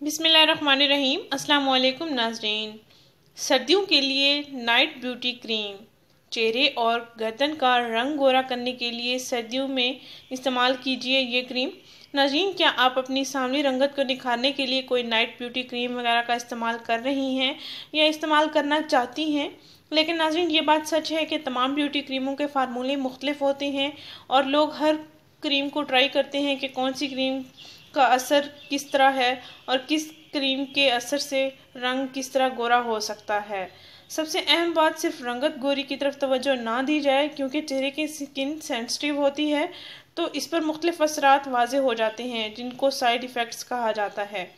बिस्मिल्लाहिर्रहमानिर्रहीम। अस्सलाम वालेकुम नाज़रीन। सर्दियों के लिए नाइट ब्यूटी क्रीम चेहरे और गर्दन का रंग गोरा करने के लिए सर्दियों में इस्तेमाल कीजिए ये क्रीम। नाज़रीन, क्या आप अपनी सांवली रंगत को निखारने के लिए कोई नाइट ब्यूटी क्रीम वगैरह का इस्तेमाल कर रही हैं या इस्तेमाल करना चाहती हैं? लेकिन नाज़रीन, ये बात सच है कि तमाम ब्यूटी क्रीमों के फार्मूले मुख्तलिफ होते हैं और लोग हर क्रीम को ट्राई करते हैं कि कौन सी क्रीम का असर किस तरह है और किस क्रीम के असर से रंग किस तरह गोरा हो सकता है। सबसे अहम बात, सिर्फ रंगत गोरी की तरफ तवज्जो ना दी जाए, क्योंकि चेहरे की स्किन सेंसिटिव होती है तो इस पर मुख्तलिफ असरात वाज़े हो जाते हैं जिनको साइड इफ़ेक्ट्स कहा जाता है।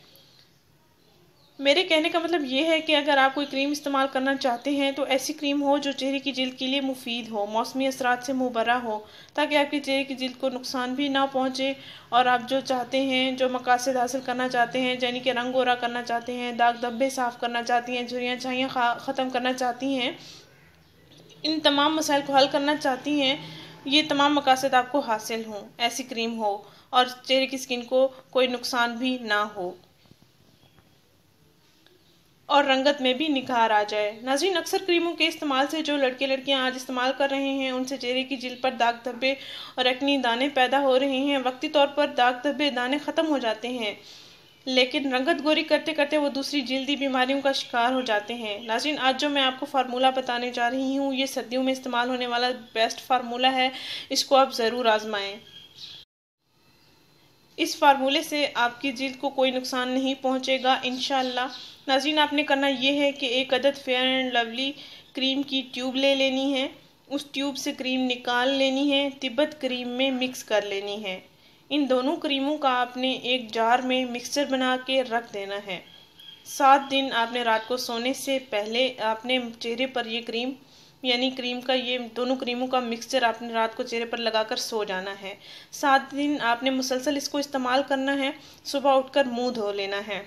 मेरे कहने का मतलब ये है कि अगर आप कोई क्रीम इस्तेमाल करना चाहते हैं तो ऐसी क्रीम हो जो चेहरे की जिल्द के लिए मुफीद हो, मौसमी असरात से मुबर्रा हो, ताकि आपके चेहरे की जिल्द को नुकसान भी ना पहुंचे और आप जो चाहते हैं, जो मकासद हासिल करना चाहते हैं, यानी कि रंग गोरा करना चाहते हैं, दाग धब्बे साफ़ करना चाहती हैं, झुर्रियाँ छाइयाँ ख़त्म करना चाहती हैं, इन तमाम मसाइल को हल करना चाहती हैं, ये तमाम मकासद आपको हासिल हों, ऐसी क्रीम हो और चेहरे की स्किन को कोई नुकसान भी ना हो और रंगत में भी निखार आ जाए। नाज़रीन, अक्सर क्रीमों के इस्तेमाल से जो लड़के लड़कियां आज इस्तेमाल कर रहे हैं उनसे चेहरे की जिल्द पर दाग धब्बे और एक्नी दाने पैदा हो रहे हैं। वक्ती तौर पर दाग धब्बे दाने ख़त्म हो जाते हैं, लेकिन रंगत गोरी करते करते वो दूसरी जल्दी बीमारियों का शिकार हो जाते हैं। नाज़रीन, आज जो मैं आपको फार्मूला बताने जा रही हूँ ये सर्दियों में इस्तेमाल होने वाला बेस्ट फार्मूला है, इसको आप ज़रूर आजमाएँ। इस फार्मूले से आपकी जिल्द को कोई नुकसान नहीं पहुंचेगा इंशाअल्लाह। नाज़रीन, आपने करना ये है कि एक अदद फेयर एंड लवली क्रीम की ट्यूब ले लेनी है, उस ट्यूब से क्रीम निकाल लेनी है, तिब्बत क्रीम में मिक्स कर लेनी है। इन दोनों क्रीमों का आपने एक जार में मिक्सचर बना के रख देना है। 7 दिन आपने रात को सोने से पहले आपने चेहरे पर ये क्रीम यानी क्रीम का ये दोनों क्रीमों का मिक्सचर आपने रात को चेहरे पर लगाकर सो जाना है। 7 दिन आपने मुसलसल इसको इस्तेमाल करना है। सुबह उठकर मुंह धो लेना है।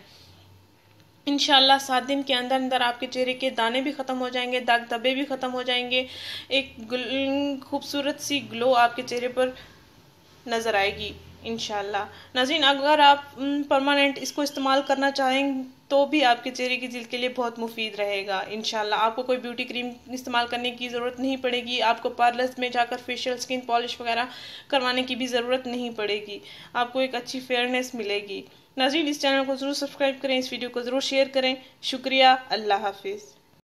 इंशाल्लाह 7 दिन के अंदर अंदर आपके चेहरे के दाने भी ख़त्म हो जाएंगे, दाग धब्बे भी ख़त्म हो जाएंगे, एक खूबसूरत सी ग्लो आपके चेहरे पर नज़र आएगी इंशाल्लाह। नाज़रीन, अगर आप परमानेंट इसको इस्तेमाल करना चाहें तो भी आपके चेहरे की जिल्द के लिए बहुत मुफीद रहेगा इंशाल्लाह। आपको कोई ब्यूटी क्रीम इस्तेमाल करने की ज़रूरत नहीं पड़ेगी, आपको पार्लर्स में जाकर फेशियल स्किन पॉलिश वगैरह करवाने की भी ज़रूरत नहीं पड़ेगी, आपको एक अच्छी फेयरनेस मिलेगी। नाज़रीन, इस चैनल को ज़रूर सब्सक्राइब करें, इस वीडियो को ज़रूर शेयर करें। शुक्रिया। अल्लाह हाफिज़।